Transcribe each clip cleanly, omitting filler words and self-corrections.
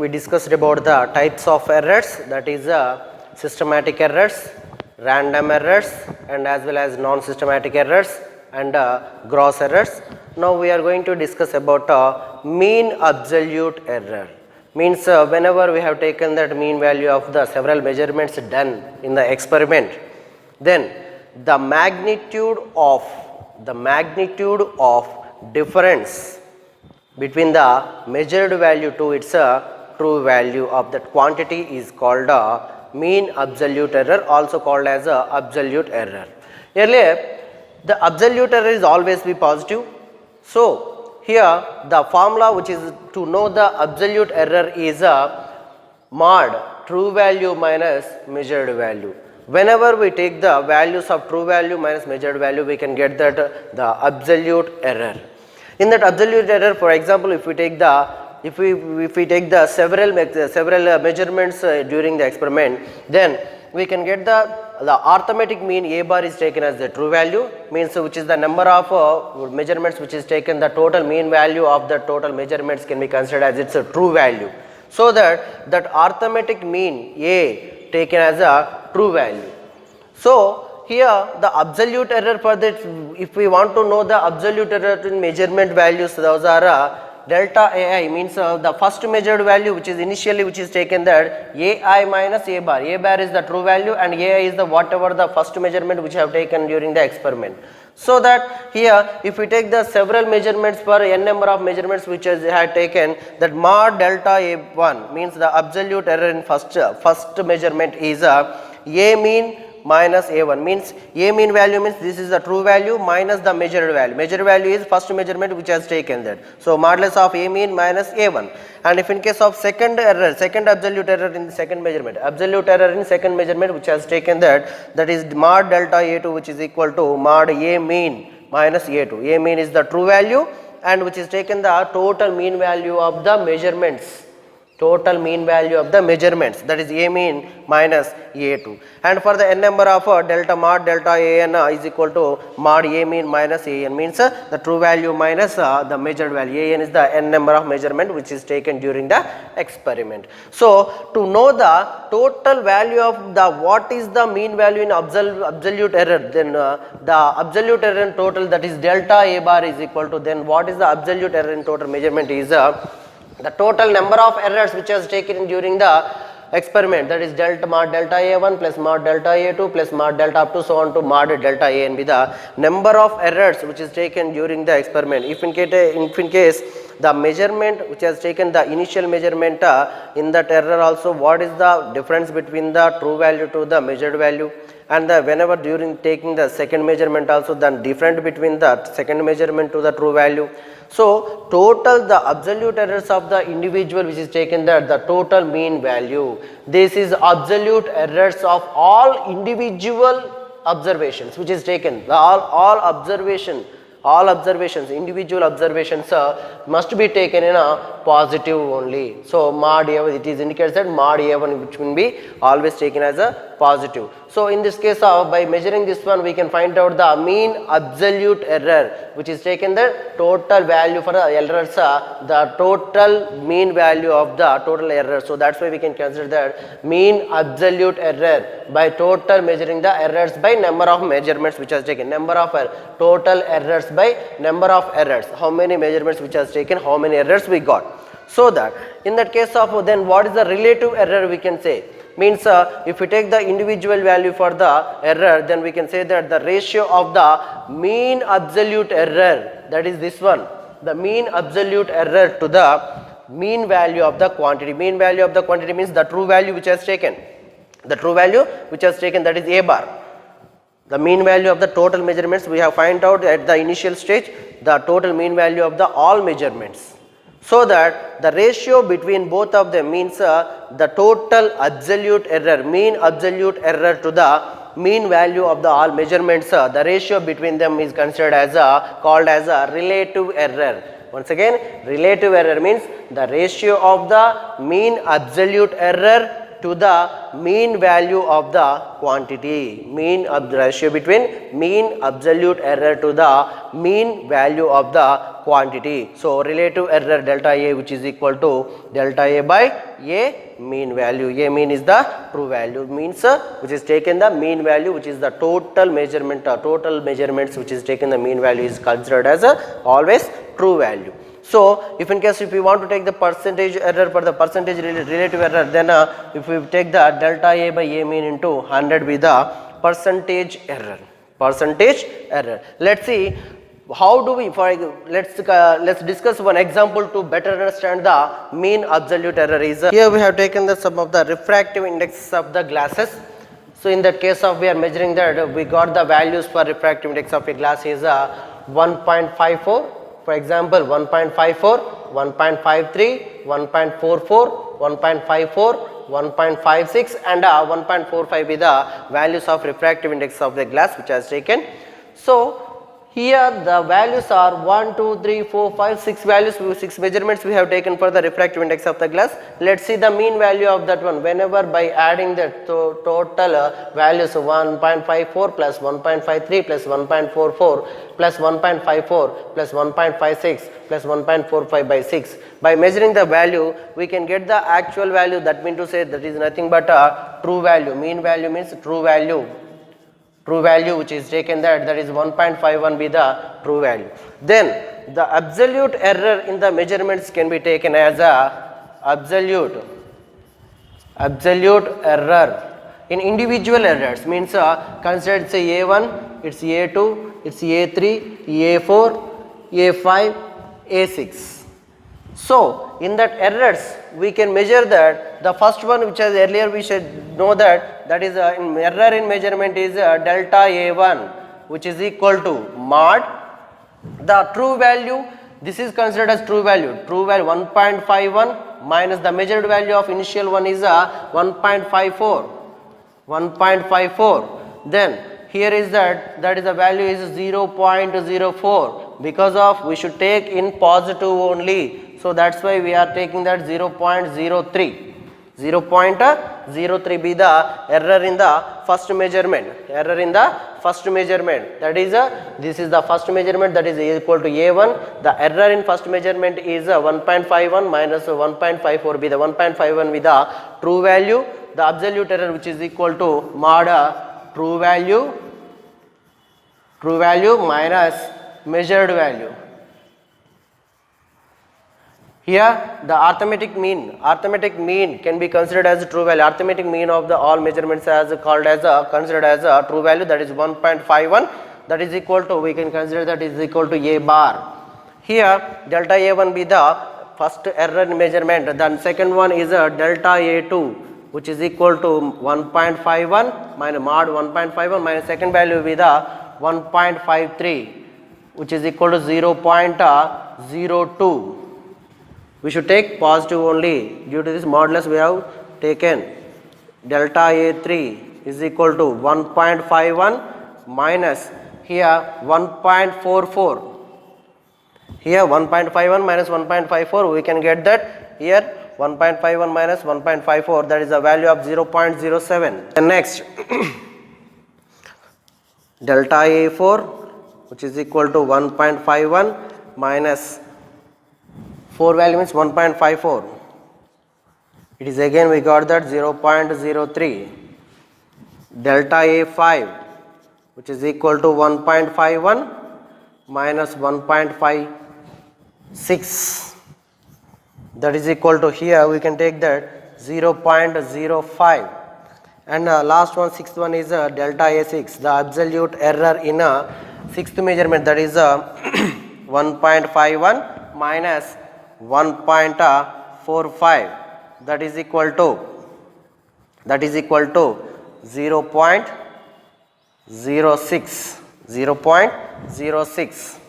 we discussed about the types of errors, that is systematic errors, random errors, and as well as non-systematic errors and gross errors. Now we are going to discuss about mean absolute error. Means whenever we have taken that mean value of the several measurements done in the experiment, then the magnitude of difference between the measured value to its true value of that quantity is called mean absolute error, also called as absolute error. Earlier, the absolute error is always be positive. So here the formula which is to know the absolute error is mod true value minus measured value. Whenever we take the values of true value minus measured value, we can get that the absolute error. In that absolute error, for example, if we take the several measurements during the experiment, then we can get the arithmetic mean A bar is taken as the true value, means which is the number of measurements which is taken, the total mean value of the total measurements can be considered as its true value. So that arithmetic mean A taken as a true value. So here the absolute error for that, if we want to know the absolute error in measurement values, those are delta AI, means the first measured value which is initially which is taken, that AI minus A bar. A bar is the true value and AI is the whatever the first measurement which have taken during the experiment. So that here if we take the several measurements for n number of measurements which has had taken, that mod delta A1 means the absolute error in first measurement is A mean minus A1, means A mean value means this is the true value minus the measured value. Measured value is first measurement which has taken that. So modulus of A mean minus A1. And if in case of second absolute error in the second measurement, absolute error in second measurement which has taken that is mod delta A2 which is equal to mod A mean minus A2. A mean is the true value and which is taken the total mean value of the measurements. Total mean value of the measurements, that is A mean minus A2. And for the n number of mod delta AN is equal to mod A mean minus AN, means the true value minus the measured value. AN is the n number of measurement which is taken during the experiment. So to know the total value of the what is the mean value in absolute error, then the absolute error in total, that is delta A bar is equal to, then what is the absolute error in total measurement is the total number of errors which was taken during the experiment, that is mod delta A1 plus mod delta A2 plus mod delta up to so on to mod delta AN, be the number of errors which is taken during the experiment. If in case the measurement which has taken the initial measurement, in that error also what is the difference between the true value to the measured value, and whenever during taking the second measurement also then different between the second measurement to the true value. So total the absolute errors of the individual which is taken, that the total mean value, this is absolute errors of all individual observations which is taken, all observations, individual observations must be taken in a positive only. So mod A1, it is indicates that mod A1 which will be always taken as a positive. So in this case by measuring this one, we can find out the mean absolute error which is taken the total value for the errors, the total mean value of the total error. So that's why we can consider that mean absolute error by total measuring the errors by number of measurements which has taken, total errors by number of errors, how many measurements which has taken, how many errors we got. So that in that case of, then what is the relative error we can say, means if we take the individual value for the error, then we can say that the ratio of the mean absolute error, that is this one, the mean absolute error to the mean value of the quantity. Mean value of the quantity means the true value which has taken, that is A bar. The mean value of the total measurements we have find out at the initial stage, the total mean value of the all measurements. So that the ratio between both of them means the total absolute error, mean absolute error to the mean value of the all measurements, the ratio between them is considered as called as a relative error. Once again, relative error means the ratio of the mean absolute error to the mean value of the quantity. Mean of the ratio between mean absolute error to the mean value of the quantity. So relative error delta A, which is equal to delta A by A mean value. A mean is the true value, means which is taken the mean value, which is the total measurement or total measurements which is taken the mean value is considered as always true value. So if in case if we want to take the percentage error for the percentage relative error, then if we take the delta A by A mean into 100 with the percentage error. Let's see how do we, let's discuss one example to better understand the mean absolute error. Is here we have taken the sum of the refractive index of the glasses. So in that case of we are measuring that, we got the values for refractive index of a glass is 1.54. For example, 1.54, 1.53, 1.44, 1.54, 1.56 and 1.45 be the values of refractive index of the glass which has taken. So here the values are 1, 2, 3, 4, 5, 6 values, 6 measurements we have taken for the refractive index of the glass. Let's see the mean value of that one. Whenever by adding the total values 1.54 plus 1.53 plus 1.44 plus 1.54 plus 1.56 plus 1.45 by 6. By measuring the value, we can get the actual value. That means to say that is nothing but a true value. Mean value means true value. True value which is taken that is 1.51 be the true value. Then the absolute error in the measurements can be taken as a absolute error in individual errors, means consider say A1, it's A2, it's A3, A4, A5, A6. So in that errors we can measure that the first one which has earlier we should know that is in error in measurement is delta A1 which is equal to mod the true value. This is considered as true value 1.51 minus the measured value of initial one is 1.54. Then here is that is the value is 0.04 because of we should take in positive only. So that's why we are taking that 0.03. 0.03 be the error in the first measurement. That is this is the first measurement, that is equal to A1. The error in first measurement is 1.51 minus 1.54 be the 1.51 with the true value. The absolute error which is equal to mod true value minus measured value. Here the arithmetic mean can be considered as a true value. Arithmetic mean of the all measurements as called as considered as a true value, that is 1.51. That is equal to, we can consider that is equal to A bar. Here delta A1 be the first error in measurement. Then second one is delta A2 which is equal to 1.51 minus mod 1.51 minus second value be the 1.53 which is equal to 0.02. We should take positive only. Due to this modulus we have taken delta A3 is equal to 1.51 minus here 1.44. Here 1.51 minus 1.54 we can get that here 1.51 minus 1.54, that is a value of 0.07. And next delta A4 which is equal to 1.51 minus 4 value means 1.54. It is again we got that 0.03. Delta A5 which is equal to 1.51 minus 1.56. That is equal to, here we can take that 0.05. And last one, sixth one is delta A6, the absolute error in sixth measurement, that is 1.51 minus 1.45, that is equal to 0.06.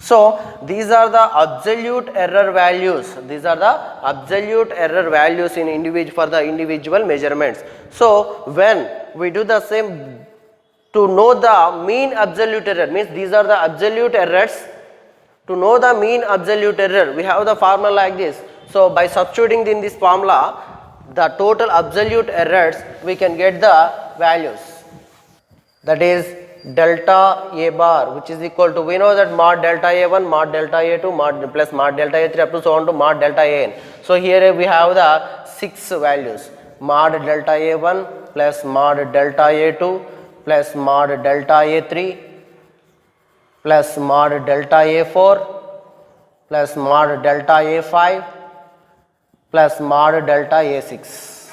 So these are the absolute error values. These are the absolute error values in for the individual measurements. So when we do the same to know the mean absolute error, means these are the absolute errors. To know the mean absolute error, we have the formula like this. So by substituting in this formula, the total absolute errors, we can get the values. That is delta A bar, which is equal to, we know that mod delta A1, mod delta A2, mod plus mod delta A3 up to so on to mod delta AN. So here we have the 6 values, mod delta A1 plus mod delta A2 plus mod delta A3 plus mod delta A4 plus mod delta A5 plus mod delta A6.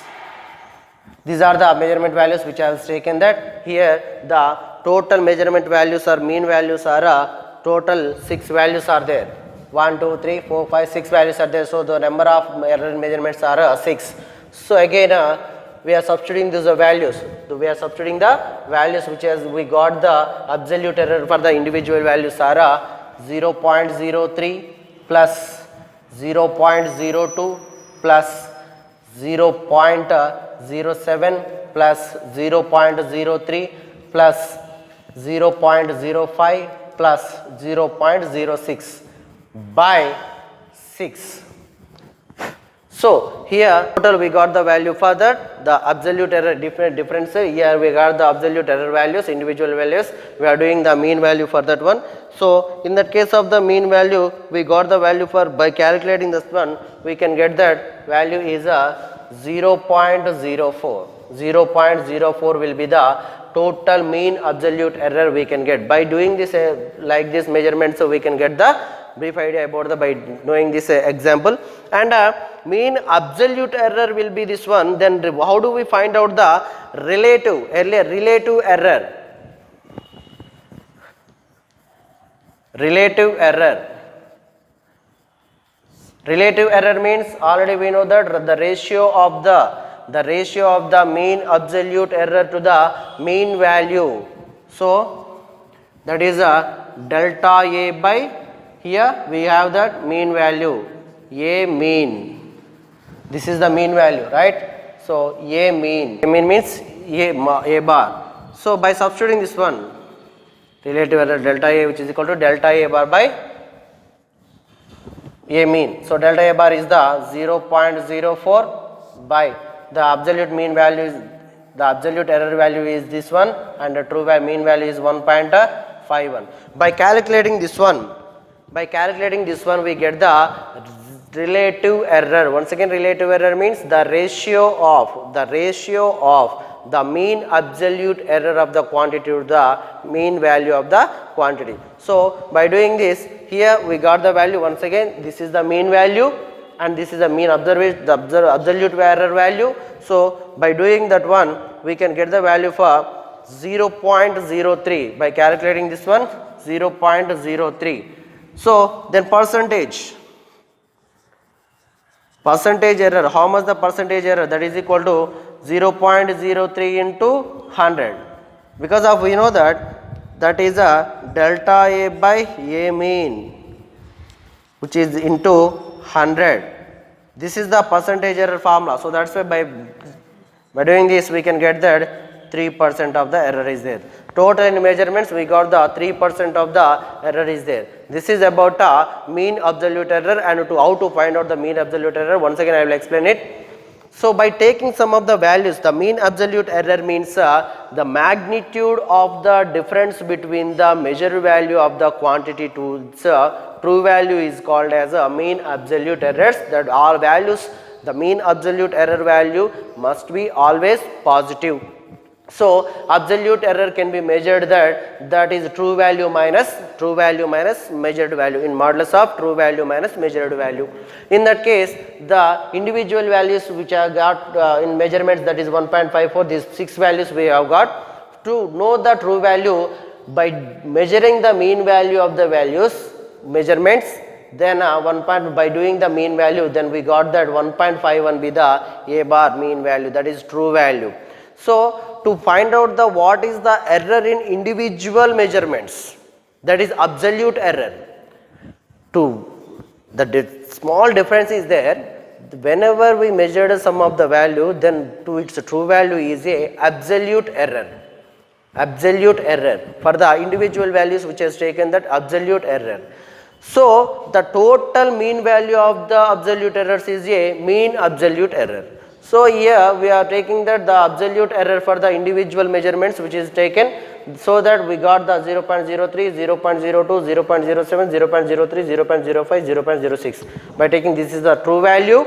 These are the measurement values which I have taken. That here the total measurement values or mean values are total 6 values are there. 1, 2, 3, 4, 5, 6 values are there. So the number of error measurements are 6. So again we are substituting these values. We are substituting the values which as we got the absolute error for the individual values are 0.03 plus 0.02 plus 0.07 plus 0.03 plus 0.05 plus 0.06 by 6. So here total we got the value for that, the absolute error difference. Here we got the absolute error values, individual values. We are doing the mean value for that one. So in that case of the mean value, we got the value for, by calculating this one, we can get that value is a 0.04. 0.04 will be the total mean absolute error we can get. By doing this like this measurement, so we can get the brief idea about the, by knowing this example. And mean absolute error will be this one. Then how do we find out the relative error? Relative error. Relative error means already we know that the ratio of the mean absolute error to the mean value. So that is a delta A by, here we have that mean value, A mean. This is the mean value, right? So A mean. A mean means A bar. So by substituting this one, relative error delta A, which is equal to delta A bar by A mean. So delta A bar is the 0.04 by the absolute mean value is, the absolute error value is this one, and the true mean value is 1.51. By calculating this one, we get the relative error. Once again, relative error means the ratio of the mean absolute error of the quantity to the mean value of the quantity. So by doing this, here we got the value. Once again, this is the mean value and this is the mean observation, the absolute error value. So by doing that one, we can get the value for 0.03 by calculating this one, 0.03. So then percentage error, how much the percentage error? That is equal to 0.03 into 100, because of we know that is a delta A by A mean, which is into 100. This is the percentage error formula. So that's why by doing this we can get that 3% of the error is there. Total in measurements we got the 3% of the error is there. This is about mean absolute error, and to how to find out the mean absolute error, once again I will explain it. So by taking some of the values, the mean absolute error means the magnitude of the difference between the measured value of the quantity to its true value is called as a mean absolute errors. That all values, the mean absolute error value must be always positive. So absolute error can be measured that is true value minus measured value, in modulus of true value minus measured value. In that case, the individual values which I got in measurements, that is 1.54, these 6 values we have got. To know the true value, by measuring the mean value of the values measurements, then by doing the mean value, then we got that 1.51 be the A bar mean value, that is true value. So to find out the what is the error in individual measurements, that is absolute error. To the small difference is there. Whenever we measured some of the value, then to its true value is a absolute error. Absolute error for the individual values which has taken that absolute error. So the total mean value of the absolute errors is a mean absolute error. So here we are taking that the absolute error for the individual measurements which is taken, so that we got the 0.03, 0.02, 0.07, 0.03, 0.05, 0.06. By taking this is the true value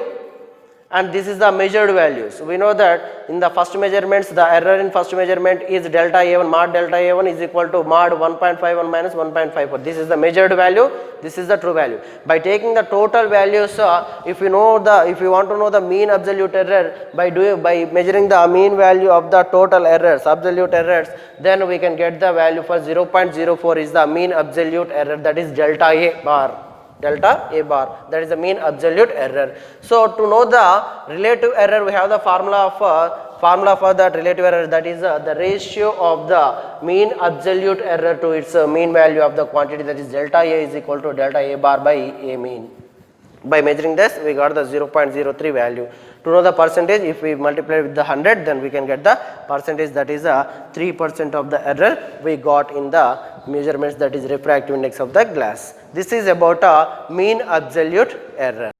and this is the measured values. We know that in the first measurements, the error in first measurement is delta A1, mod delta A1 is equal to mod 1.51 minus 1.54. This is the measured value, this is the true value. By taking the total values, if you want to know the mean absolute error by measuring the mean value of the total errors, absolute errors, then we can get the value for 0.04 is the mean absolute error, that is delta A bar. Delta A bar, that is the mean absolute error. So to know the relative error, we have the formula for that relative error, that is the ratio of the mean absolute error to its mean value of the quantity, that is delta A is equal to delta A bar by A mean. By measuring this, we got the 0.03 value. To know the percentage, if we multiply with the 100, then we can get the percentage, that is 3% of the error we got in the measurements, that is refractive index of the glass. This is about a mean absolute error.